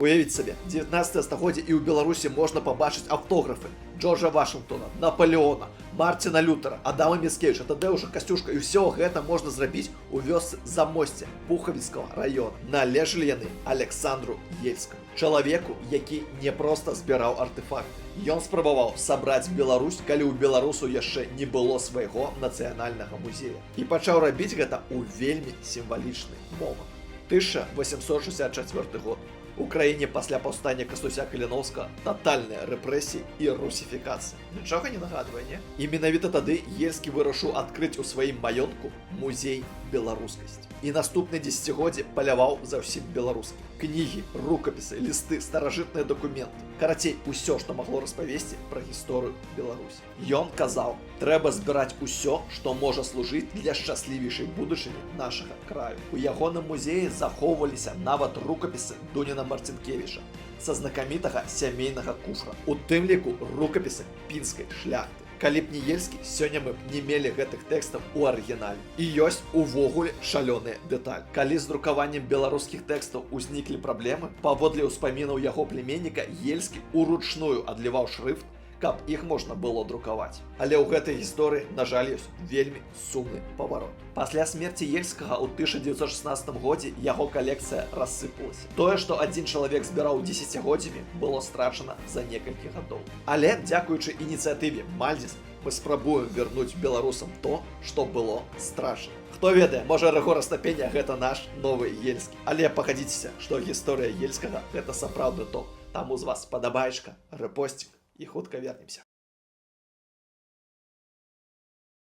Уявіть собі, 19 стагоддзя і ў Беларусі можна пабачыць аўтографы Джорджа Вашынгтона, Наполеона, Мартина Лютера, Адама Міцкевіча, Тадеуша Касцюшка, і ўсё гэта можна зрабіць у вёсцы Замосце Пухавіцкага раёна. Належалі яны Александру Ельскаму, чалавеку, які не проста збіраў артефакты. Ён спрабаваў сабраць Беларусь, калі ў беларусаў яшчэ не было свайго нацыянальнага музея. І пачаў рабіць гэта ў вельмі сімвалічны момант. 1864 год. У краіне пасля паўстання Кастуся Каліноўскага татальныя рэпрэсіі і русіфікацыя. Нічога не нагадвае, не? І менавіта тады Ельскі вырашыў адкрыць у сваім маёнтку музей беларускасці. І наступныя дзесяцігоддзі паляваў за ўсім беларускім. Кнігі, рукапісы, лісты, старажытныя дакументы. Карацей, усё, што магло распавесці пра гісторыю Беларусі. Ён казаў, трэба збіраць усё, што можа служыць для шчаслівейшай будучыні нашага краю. У ягоным музеі захоўваліся нават рукапісы Дуніна Марцінкевіча са знакамітага сямейнага куфра. У тым ліку рукапісы пінскай шляхты. Калі б не Ельскі, сёння мы б не мелі гэтых тэкстаў у арыгінале. І ёсць увогуле шалёная дэталь. Калі з друкаваннем беларускіх тэкстаў узніклі праблемы, паводле ўспамінаў яго племянніка, Ельскі уручную адліваў шрыфт, каб іх можна было друкаваць. Але ў гэтай гісторыі, на жаль, ёсць вельмі сумны паварот. Пасля смерці Ельскага ў 1916 годзе яго калекцыя рассыпалася. Тое, што адзін чалавек збіраў дзесяцігоддзямі, было страчана за некалькі гадоў. Але, дзякуючы ініцыятыве Мальдзіс, мы спрабуем вярнуць беларусам то, што было страчана. Хто ведае, можа Рыгор Астапеня гэта наш новы Ельскі. Але пагадзіцеся, што гісторыя Ельскага гэта сапраўдны топ. Таму з вас падабаечка, рэпосцік, і хутка вернемся.